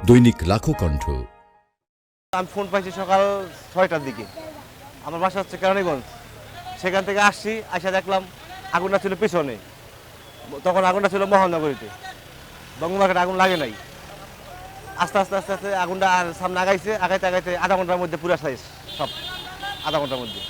দৈনিক লাখো কণ্ঠ। আমি ফোন পাইছি সকাল 6টার দিকে। আমার বাসা হচ্ছে কেরানীগঞ্জ। সেখান থেকে আসছি, আসা দেখলাম আগুনটা ছিল পিছনে। তখন আগুনটা ছিল মহানগরীতে, বঙ্গমার্কেটে আগুন লাগে নাই। আস্তে আস্তে আস্তে আস্তে আগুনটা আর সামনে আগাইছে, আগাইতে আগাইতে আধা ঘন্টার মধ্যে পুরো শেষ সব, আধা ঘন্টার মধ্যে।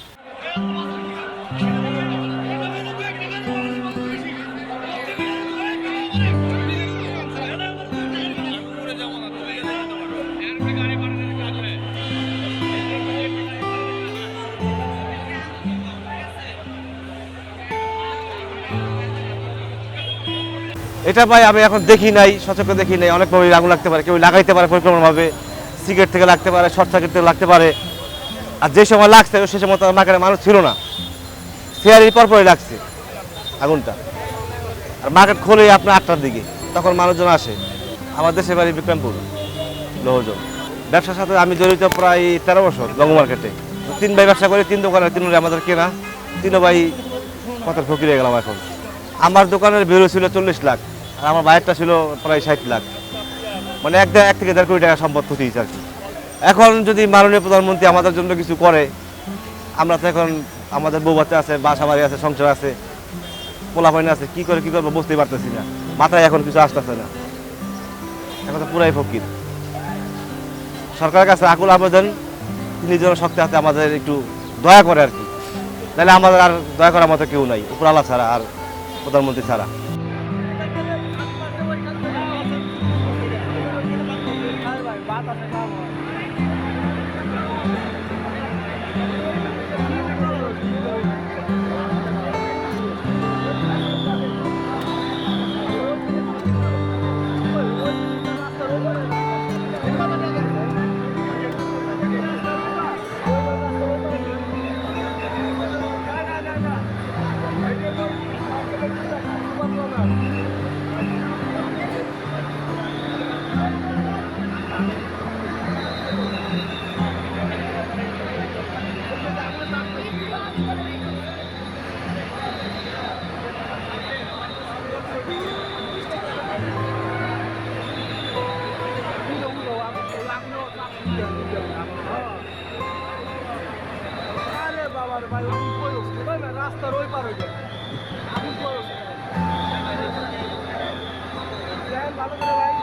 এটা ভাই আমি এখন দেখি নাই, সচক্ষে দেখি নাই। অনেকভাবে আগুন লাগতে পারে, কেউ লাগাইতে পারে পরিক্রমাভাবে, সিগারেট থেকে লাগতে পারে, শর্ট সার্কিট থেকে লাগতে পারে। আর যে সময় লাগছে সে সময় তো মার্কেটে মানুষ ছিল না, সিয়ারির পরপরই লাগছে আগুনটা। আর মার্কেট খোলে আপনার 8টার দিকে, তখন মানুষজন আসে। আমার দেশের বাড়ি বিক্রমপুর, লোহজন। ব্যবসার সাথে আমি জড়িত প্রায় 13 বছর। বঙ্গ মার্কেটে 3 ভাই ব্যবসা করি, 3 দোকানে, 3 আমাদের কেনা। 3 ভাই কত ফকির হয়ে গেলাম এখন। আমার দোকানের বেরো ছিল 40 লাখ, আর আমার বাইরটা ছিল প্রায় 60 লাখ। মানে এক থেকে 1.5 কোটি টাকা সম্পদ ক্ষতিছে আর কি। এখন যদি মাননীয় প্রধানমন্ত্রী আমাদের জন্য কিছু করে, আমরা তো এখন আমাদের বউ বাচ্চা আছে, বাসা বাড়ি আছে, সংসার আছে, পোলাপাইন আছে, কি করবো বুঝতেই পারতেছি না। মাথায় এখন কিছু আসতেছে না, এখন তো পুরাই ফকির। সরকারের কাছে আকুল আবেদন, তিনি যেন শক্তি হাতে আমাদের একটু দয়া করে আর কি। তাহলে আমাদের আর দয়া করার মতো কেউ নাই, উপর আল্লাহ ছাড়া আর প্রধানমন্ত্রী ছাড়া। রাস্তার ওই পার হয়ে ভালো করে ভাই।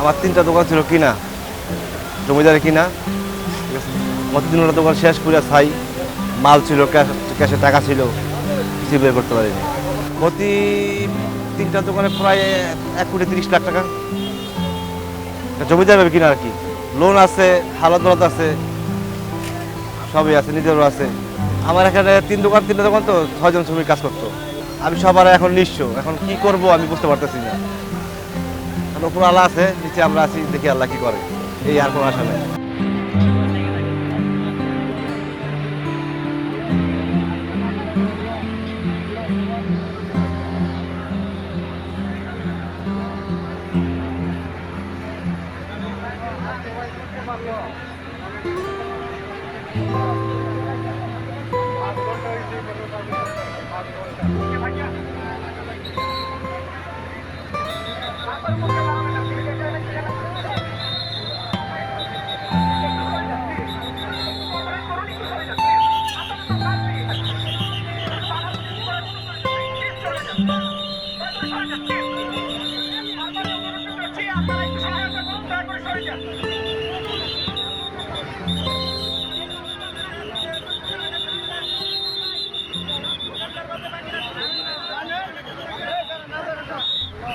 আমার 3টা দোকান ছিল কিনা, জমিদারে কিনা। মতিদিনের দোকান শেষ করে ছাই, মাল ছিল, ক্যাশে টাকা ছিল, কিছু বের করতে পারিনি। প্রতি 3টা দোকানে প্রায় 1,30,00,000 টাকা জমিদার ভাবে কিনা আর কি। লোন আছে, হালত আছে, সবই আছে, নিজেরও আছে। আমার এখানে 3টা দোকান তো 6 জন শ্রমিক কাজ করতো। আমি সবার এখন নিঃস্ব, এখন কি করব আমি বুঝতে পারতেছি না। উপর আল্লাহ আছে, নিচে আমরা আছি, দেখি আল্লাহ কি করে, এই আর কোনো আশা নেই।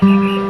ভাই